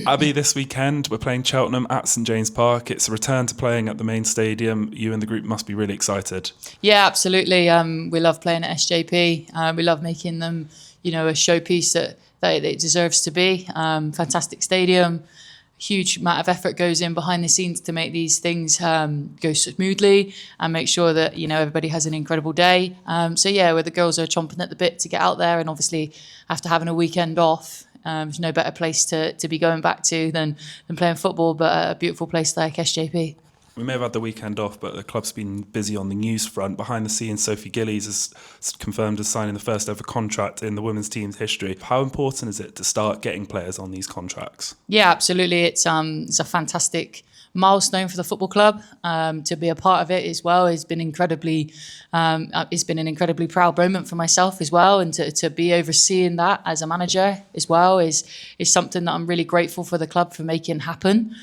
Abbie, this weekend we're playing Cheltenham at St James Park. It's a return to playing at the main stadium. You and the group must be really excited. Yeah, absolutely. We love playing at SJP. We love making them, a showpiece that it deserves to be. Fantastic stadium. Huge amount of effort goes in behind the scenes to make these things go smoothly and make sure that everybody has an incredible day. Where the girls are chomping at the bit to get out there, and obviously after having a weekend off, there's no better place to be going back to than playing football, but a beautiful place like SJP. We may have had the weekend off, but the club's been busy on the news front. Behind the scenes, Sophie Gillies has confirmed as signing the first ever contract in the women's team's history. How important is it to start getting players on these contracts? Yeah, absolutely. It's a fantastic milestone for the football club. To be a part of it as well has been incredibly. It's been an incredibly proud moment for myself as well, and to be overseeing that as a manager as well is something that I'm really grateful for the club for making happen.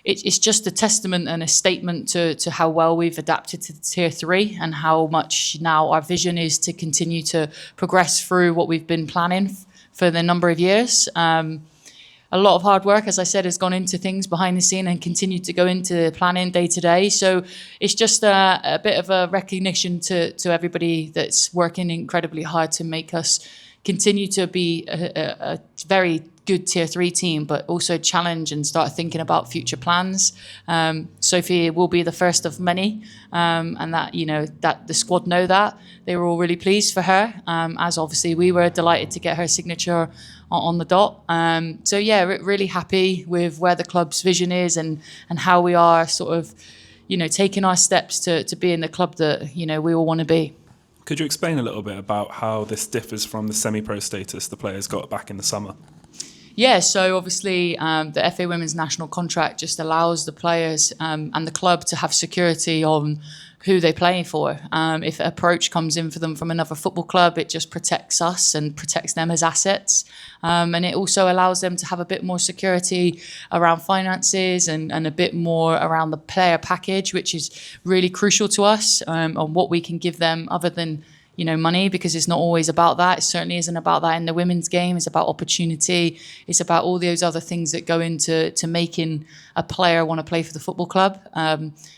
It's just a testament and a statement to how well we've adapted to Tier 3 and how much now our vision is to continue to progress through what we've been planning for the number of years. A lot of hard work, as I said, has gone into things behind the scene and continued to go into planning day to day. So it's just a bit of a recognition to everybody that's working incredibly hard to make us continue to be a very good Tier 3 team, but also challenge and start thinking about future plans. Sophie will be the first of many, and that the squad know that. They were all really pleased for her, as obviously we were delighted to get her signature on the dot. Really happy with where the club's vision is and how we are sort of, taking our steps to be in the club that, we all want to be. Could you explain a little bit about how this differs from the semi-pro status the players got back in the summer? Yeah, so obviously the FA Women's National Contract just allows the players and the club to have security on who they play for. If an approach comes in for them from another football club, it just protects us and protects them as assets. And it also allows them to have a bit more security around finances and a bit more around the player package, which is really crucial to us on what we can give them other than money, because it's not always about that. It certainly isn't about that in the women's game. It's about opportunity. It's about all those other things that go into making a player want to play for the football club.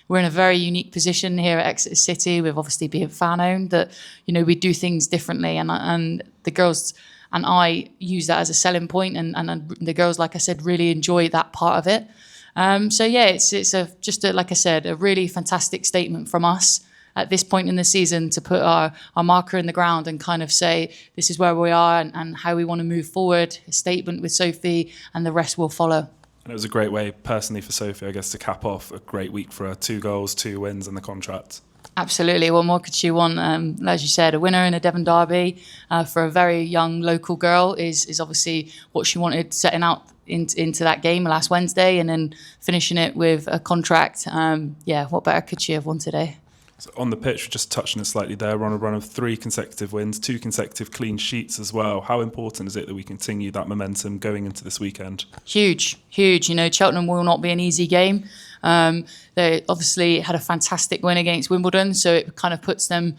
We're in a very unique position here at Exeter City, with obviously being fan-owned, that, we do things differently. And the girls and I use that as a selling point, and the girls, like I said, really enjoy that part of it. It's like I said, a really fantastic statement from us at this point in the season to put our marker in the ground and kind of say, this is where we are and how we want to move forward, a statement with Sophie, and the rest will follow. And it was a great way, personally, for Sophie, I guess, to cap off a great week for her. 2 goals, 2 wins and the contract. Absolutely. What more could she want? As you said, a winner in a Devon derby for a very young local girl is obviously what she wanted, setting out into that game last Wednesday and then finishing it with a contract. What better could she have won today? So on the pitch, we're just touching it slightly there. We're on a run of 3 consecutive wins, 2 consecutive clean sheets as well. How important is it that we continue that momentum going into this weekend? Huge. Cheltenham will not be an easy game. They obviously had a fantastic win against Wimbledon, so it kind of puts them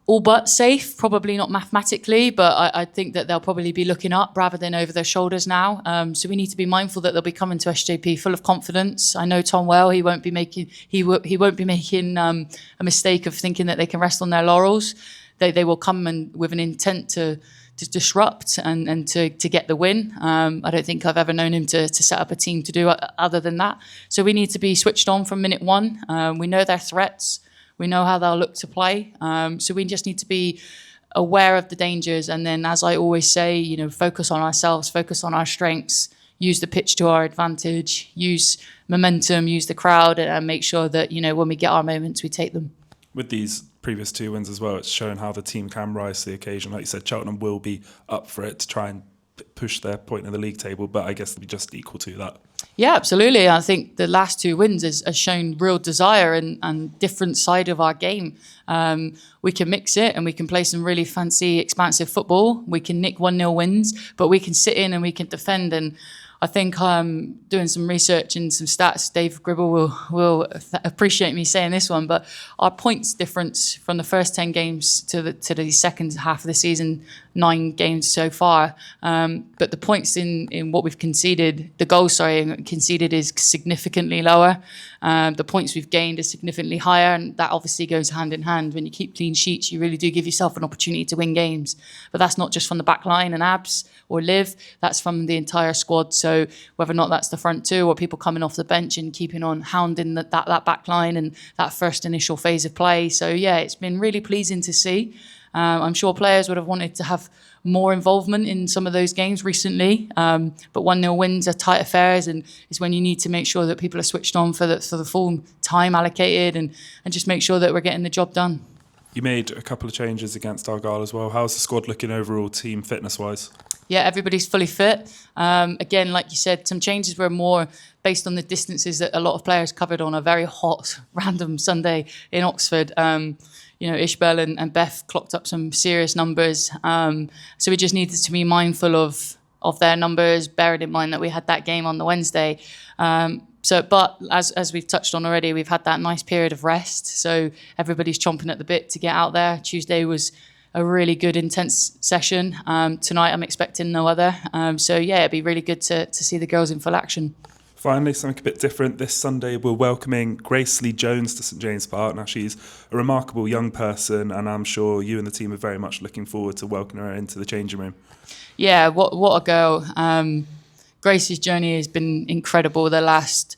all but safe, probably not mathematically, but I think that they'll probably be looking up rather than over their shoulders now. So we need to be mindful that they'll be coming to SJP full of confidence. I know Tom well; he won't be making a mistake of thinking that they can rest on their laurels. They will come with an intent to disrupt and to get the win. I don't think I've ever known him to set up a team to do other than that. So we need to be switched on from minute one. We know their threats. We know how they'll look to play. So we just need to be aware of the dangers. And then, as I always say, focus on ourselves, focus on our strengths, use the pitch to our advantage, use momentum, use the crowd, and make sure that, when we get our moments, we take them. With these previous 2 wins as well, it's shown how the team can rise to the occasion. Like you said, Cheltenham will be up for it to try and push their point in the league table, but I guess they'll be just equal to that. Yeah, absolutely. I think the last 2 wins has shown real desire and different side of our game. We can mix it and we can play some really fancy, expansive football. We can nick 1-0 wins, but we can sit in and we can defend. And I think doing some research and some stats, Dave Gribble will appreciate me saying this one, but our points difference from the first 10 games to the second half of the season, 9 games so far. But the points in what we've conceded, the goals, conceded is significantly lower. The points we've gained is significantly higher, and that obviously goes hand in hand. When you keep clean sheets, you really do give yourself an opportunity to win games. But that's not just from the back line and Abs or Liv, that's from the entire squad. So whether or not that's the front two or people coming off the bench and keeping on hounding that back line and that first initial phase of play. So yeah, it's been really pleasing to see. I'm sure players would have wanted to have more involvement in some of those games recently, but 1-0 wins are tight affairs, and it's when you need to make sure that people are switched on for the full time allocated and just make sure that we're getting the job done. You made a couple of changes against Argyle as well. How's the squad looking overall, team fitness-wise? Yeah, everybody's fully fit. Again, like you said, some changes were more based on the distances that a lot of players covered on a very hot, random Sunday in Oxford. Ishbel and Beth clocked up some serious numbers. So we just needed to be mindful of their numbers, bearing in mind that we had that game on the Wednesday. But as we've touched on already, we've had that nice period of rest. So everybody's chomping at the bit to get out there. Tuesday was a really good, intense session. Tonight I'm expecting no other. It'd be really good to see the girls in full action. Finally, something a bit different. This Sunday, we're welcoming Grace Lee-Jones to St James Park. Now, she's a remarkable young person, and I'm sure you and the team are very much looking forward to welcoming her into the changing room. Yeah, what a girl. Grace's journey has been incredible the last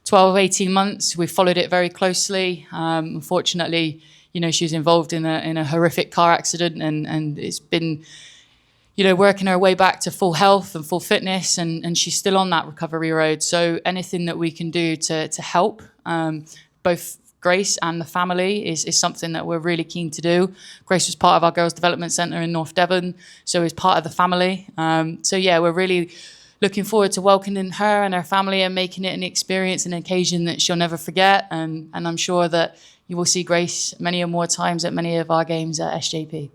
12, 18 months. We've followed it very closely. Unfortunately, she was involved in a horrific car accident, and it's been working her way back to full health and full fitness, and she's still on that recovery road. So anything that we can do to help both Grace and the family is something that we're really keen to do. Grace was part of our Girls Development Centre in North Devon, so is part of the family. We're really looking forward to welcoming her and her family and making it an experience, an occasion that she'll never forget. And I'm sure that you will see Grace many more times at many of our games at SJP.